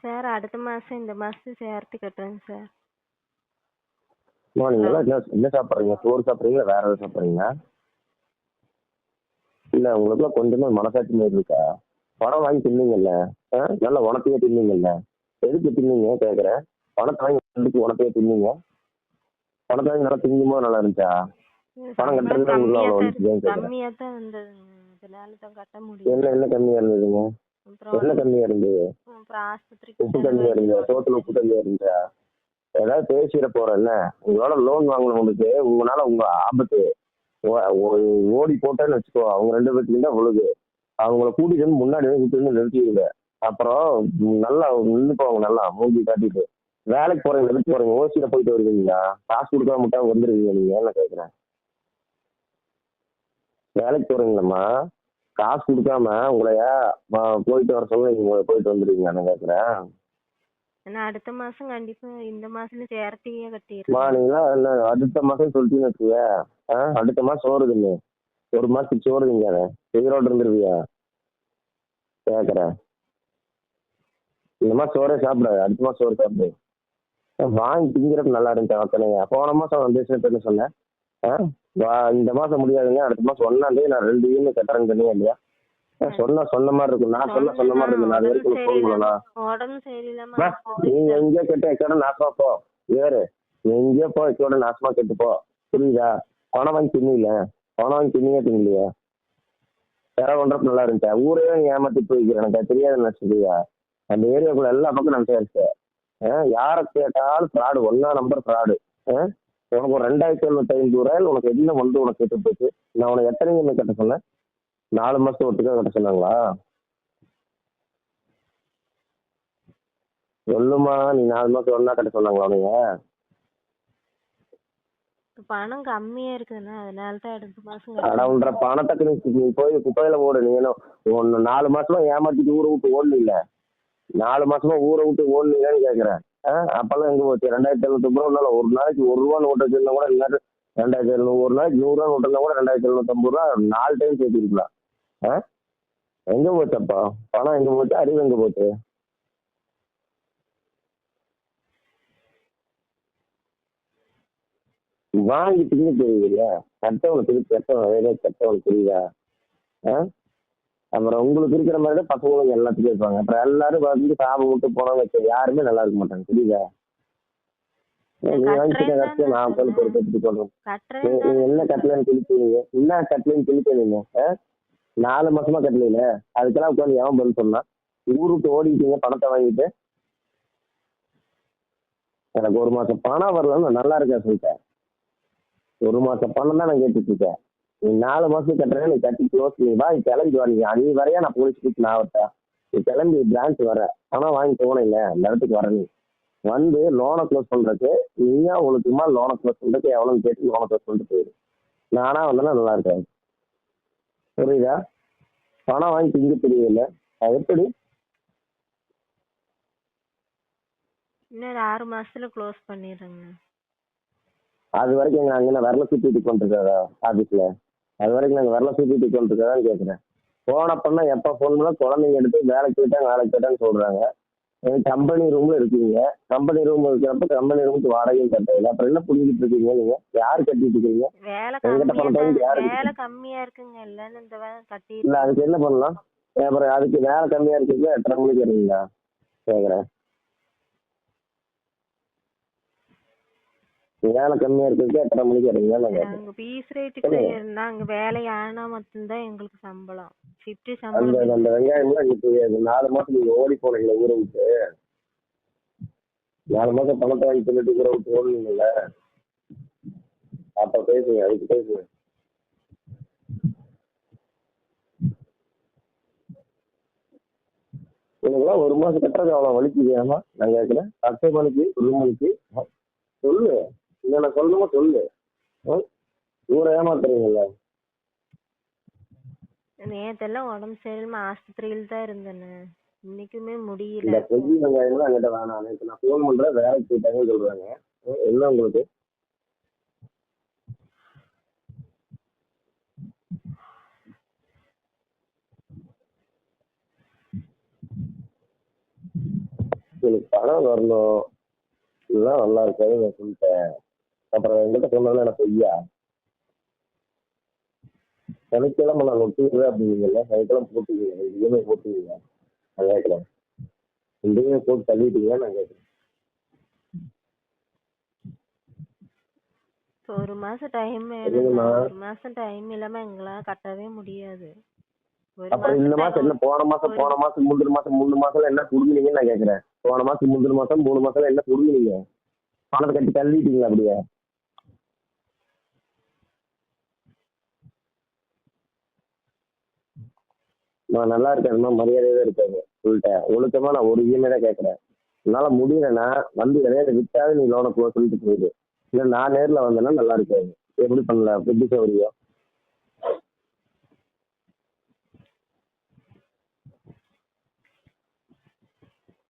Sir அடுத்த மாசம் இந்த மாசம் சேர்த்து கட்டுறேங்க சார். நீங்க எல்லாம் என்ன சாப்பிட்றீங்க? சோறு சாப்பிட்றீங்களா வேற எதாவது சாப்பிட்றீங்களா? இல்ல உங்களுக்குலாம் கொஞ்சமா மனசாட்சி மாதிரி இருக்கா? பணம் வாங்கி தின்னீங்கல்ல, நல்லா உனத்தையே தின்னீங்கல்ல, எதுக்கு தின்னீங்க கேட்குறேன்? பணத்தை வாங்கி எதுக்கு உனத்தையே தின்னீங்க? பணத்தை வாங்கி நல்லா திங்கும்போது நல்லா இருந்துச்சா? பணம் சம்பளம் கட்டுறதுல உங்களுக்கு கம்மியா அவ்வளோ தான் வந்துச்சுன்னு கேட்குறேன். கம்மியா தான் இருந்ததுங்க. இதனால தான் கட்ட என்ன முடியல. என்ன கம்மியா இருந்ததுங்க? அப்புறம் என்ன கம்மியா இருந்தது? அப்புறம் ஆஸ்பத்திரிக்கு உப்பு கம்மியா செலவாகி இருந்ததா? உடம்பு சோத்துல உப்பு சரி. கம்மியா இருந்துச்சா? ஏதாவது பேசிட போறேன்ல. உங்களால லோன் வாங்கினவங்களுக்கு உங்களால உங்க ஆபத்து ஓடி போட்டேன்னு வச்சுக்கோ, அவங்க 2 பேர்த்துக்கு தான் விழுது. அவங்கள கூட்டிட்டு வந்து முன்னாடி வந்து கூட்டிட்டு வந்து நிறுத்திடுங்க. அப்புறம் நல்லா நின்று போவாங்க, நல்லா மூஞ்சி காட்டிட்டு. வேலைக்கு போறீங்க, எதுக்கு போறீங்க? ஓசியில போயிட்டு வருவீங்களா? காசு கொடுக்காம மட்டும் வந்துருவீங்க நீங்க? என்ன கேட்குறேன்? வேலைக்கு போறீங்களம்மா, காசு கொடுக்காம உங்களைய போயிட்டு வர சொல்ல நீங்க போயிட்டு வந்துருவீங்க? நான் கேட்குறேன். ஏன்னா அடுத்த மாசம் கண்டிப்பா இந்த மாசம் சேர்த்தியே மா கட்டிடுறேங்க. நீங்களா என்ன அடுத்த மாசம் சொல்லிட்டீங்கன்னு வச்சுக்க, அடுத்த மாசம் சோறுதுங்க, ஒரு மாசத்துக்கு சோறு திங்காத, உயிரோடு இருந்துருவியா? கேட்குறேன். இந்த மாசம் சோறே சாப்பிடாது, அடுத்த மாசம் சோறு சாப்பிடு. வாங்கி திங்கிறப்ப நல்லா இருந்துச்சு அத்தனைங்க. போன மாசம் வந்து என்ன சொன்னேன்? ஆ? இந்த மாசம் முடியாதுங்க, அடுத்த மாசம் 1ஆம் தேதி நான் 2 யூனிட் கட்டுறேன்னு சொன்னீங்க இல்லையா? சொன்ன மாதிரி இருக்கும். நான் சொன்ன மாதிரி இருக்கும். நான் அது உடம்பு வரைக்கும் ஃபோன் சரியில்லாம பண்ணலாம். உடம்பு சரியில்லாம ஆஸ்பத்திரிக்கு நீங்க எங்கேயோ கெட்ட எக்கோட நாசமா போ. வேறு நீ எங்கேயோ போ, எக்கோட நாசமா கெட்டு போ. புரியுதா? பணம் வாங்கி தின்னில, பணம் வாங்கி தின்னியே தின்னலையா? செலவு பண்றப்ப நல்லா இருந்துச்சா? ஊரே நீ ஏமாத்தி போய்க்கிறேன், எனக்கு அது தெரியாத நினைச்சிருக்கியா? அந்த ஏரியாக்குள்ள எல்லா பக்கம் நான் விசாரிச்சேன். யாரை கேட்டாலும் ஃப்ராடு, ஒன்னா நம்பர் ஃப்ராடு. உனக்கு ஒரு 2750 உனக்கு என்ன வந்து உனக்கு கெட்டு போச்சு? நான் உனக்கு எத்தனை யூனிட் கட்ட சொன்னேன்? 4 மாசம் ஒட்டுக்கா கட்ட சொன்னாங்களா? சொல்லுமா, நீ 4 மாசம் ஒன்னா கட்ட சொன்னாங்களா நீங்க? பணம் கம்மியா இருக்குதுண்ணா, அதனால தான் அடுத்த மாசம் கடவுன்ற பணத்தை நீ போய் குப்பையில போடு. நீ என்ன 4 மாசமா ஏமாத்திட்டு ஊரை விட்டு ஓடல? 4 மாசமா ஊரை விட்டு ஓடலன்னு கேக்குறேன். அப்பெல்லாம் எங்க போச்சு? 2750 ஒரு நாளைக்கு ₹1 நோட்டு வச்சிருந்தா கூட இல்லாட்டி 2700, ஒரு நாளைக்கு ₹100 நோட்டு இருந்தா கூட 2750 4 டைம் சேர்த்திருக்கலாம். எங்க போச்சு அப்பா? பணம் எங்க போச்சு? அறிவு எங்க போச்சு? வாங்கி திங்க தெரியுதுல்ல, கட்டவனுக்கு திருப்பி கட்டவனுக்கு தெரியுதா? அப்புறம் உங்களுக்கு இருக்கிற மாதிரி தான் பசங்களும் எல்லாத்துக்கும் இருப்பாங்க. அப்புறம் எல்லாரும் வந்து சாபம் விட்டு போனோம்னு வச்சு யாருமே நல்லா இருக்க மாட்டாங்க. புரியுதா? நீ வாங்கிட்டு கஷ்டம் நான் உட்காந்து பொறுப்பேற்றுட்டு சொல்றேன். நீ என்ன கட்டலன்னு கிழிச்சீங்க? என்ன கட்டலன்னு கிழிச்சீங்க? 4 மாசமா கட்டல, அதுக்கெல்லாம் உட்காந்து எவன் பதில் சொன்னா? ஊர் விட்டு ஓடிட்டீங்க பணத்தை வாங்கிட்டு. எனக்கு 1 மாசம் பணம் வரலன்னு நல்லா இருக்கா சொல்லிட்டேன். 1 மாசம் பணம் தான் நான் கேட்டுட்டு இருக்கேன். நீ 4 மாசம் கட்டுறேன், நீ கட்டி க்ளோஸ் நீ வா, நீ கிளம்பி வா. நீ வரையா நான் போலீஸ் கூட்டு நான் வரட்டா? நீ கிளம்பி பிரான்ச் வர, பணம் வாங்கி போனேன் இல்லை அந்த இடத்துக்கு வர. நீ வந்து லோனை க்ளோஸ் பண்றதுக்கு நீயா ஒழுக்கமா லோனை க்ளோஸ் பண்றதுக்கு எவ்வளோன்னு கேட்டு லோனை க்ளோஸ் பண்ணிட்டு போயிடு. நானா வந்தேன்னா நல்லா இருக்காது. புரியுதா? பணம் வாங்கி திங்க தெரியல, அது எப்படி? இன்னொரு 6 மாசத்துல க்ளோஸ் பண்ணிடுறேங்க. அது வரைக்கும் நாங்கள் என்ன வரல சுற்றிட்டு கொண்டிருக்காதா ஆஃபீஸில்? அது வரைக்கும் நாங்கள் வரல சுற்றிட்டு கொண்டிருக்காதான்னு கேட்குறேன். ஃபோன் அப்போனா எப்போ ஃபோன் பண்ணால் குழந்தைங்க எடுத்து வேலைக்கு போயிட்டான்னு சொல்கிறாங்க. கம்பெனி ரூம்ல இருக்கீங்க, கம்பெனி ரூம் இருக்கிறப்ப கம்பெனி ரூமுக்கு வாடகையும் கட்டல. அப்புறம் என்ன புரிஞ்சுட்டு இருக்கீங்க நீங்க? யாரு கட்டிட்டு இருக்கீங்க? எங்கிட்ட பணத்தை வாங்கி யாரு? வேலை கம்மியா இருக்குங்க, இல்லன்னு இந்த வேலை கட்டி இல்ல அதுக்கு என்ன பண்ணலாம்? அப்புறம் அதுக்கு வேலை கம்மியா இருக்குங்க, 8:30 மணிக்கு வரீங்களா கேக்குறேன். வேலை கம்மியா இருக்கு, 8:30 மணிக்கு வரீங்களா நான் கேட்கறேன். நாங்க பீஸ் ரேட்டுக்கு நாங்க வேலை ஆனா மட்டும்தான் எங்களுக்கு சம்பளம். ஷிஃப்ட் சம்பளம் அந்த அந்த வெங்காயம்லாம் இப்போ 4 மாசம் நீங்க ஓடி போனீங்களா ஊரை விட்டு? 4 மாசம் பணத்தை வாங்கி சொல்லிட்டு ஊரை விட்டு ஓடுனீங்கல்ல, அப்ப பேசுங்க, அதுக்கு பேசுங்க. உனக்குலாம் 1 மாசம் கட்டுறது அவ்வளோ வலிக்குது? ஏமா நான் கேட்குறேன். 10 மணிக்கு 1 மணிக்கு சொல்லு, என்ன சொல்லணுமோ சொல்லு. ஊரை ஏமாத்துறீங்கல்ல. நேத்தெல்லாம் உடம்பு சரியில்லாம ஆஸ்பத்திரியில தான் இருந்தேன்னு, இன்னைக்குமே முடியல. இந்த பெரிய வெங்காயம்லாம் என்கிட்ட வேணாம். நேற்று நான் ஃபோன் பண்றேன், வேலைக்கு போயிட்டாங்கன்னு சொல்றாங்க. என்ன உங்களுக்கு? எனக்கு பணம் வரணும், இதுதான் நல்லா இருக்காது நான் சொல்லிட்டேன். அப்புறம் என்கிட்ட சொன்னதுல எனக்கு பொய்யா? சனிக்கிழமை நான் ஒட்டிடுறேன் அப்படிங்கல, சனிக்கிழமை போட்டுக்கீங்க, இஎம்ஐ போட்டுக்கீங்க. நான் கேட்குறேன், ரெண்டுமே போட்டு தள்ளிட்டீங்க நான் கேட்குறேன். இப்போ ஒரு மாசம் டைம் வேணும்னா சரிங்கம்மா. ஒரு மாசம் டைம் இல்லாம எங்களால கட்டவே முடியாது. ஒரு அப்புறம் இந்த மாசம் மாசம் என்ன, போன மாசம் ஒரு போன மாசம் முந்தின மாசம் 3 மாசம்ல என்ன குடுக்குனீங்கன்னு நான் கேட்குறேன். போன மாசம் முந்தின மாசம் 3 மாசம்ல என்ன குடுக்குனீங்க? பணத்தை கட்டி தள்ளிட்டீங்களா அப்படியே? நான் நல்லா இருக்கேன்மா, மரியாதையே இருக்காது சொல்லிட்டேன். ஒழுக்கமா நான் ஒரு இஎம்ஐ தான் கேட்குறேன். உன்னால முடியலன்னா வந்து இடையில விட்டாவது நீ லோனை சொல்லிட்டு போயிடு. இல்லை நான் நேரில் வந்தேன்னா நல்லா இருக்காது. எப்படி பண்ணல, எப்படி சௌகரியம்?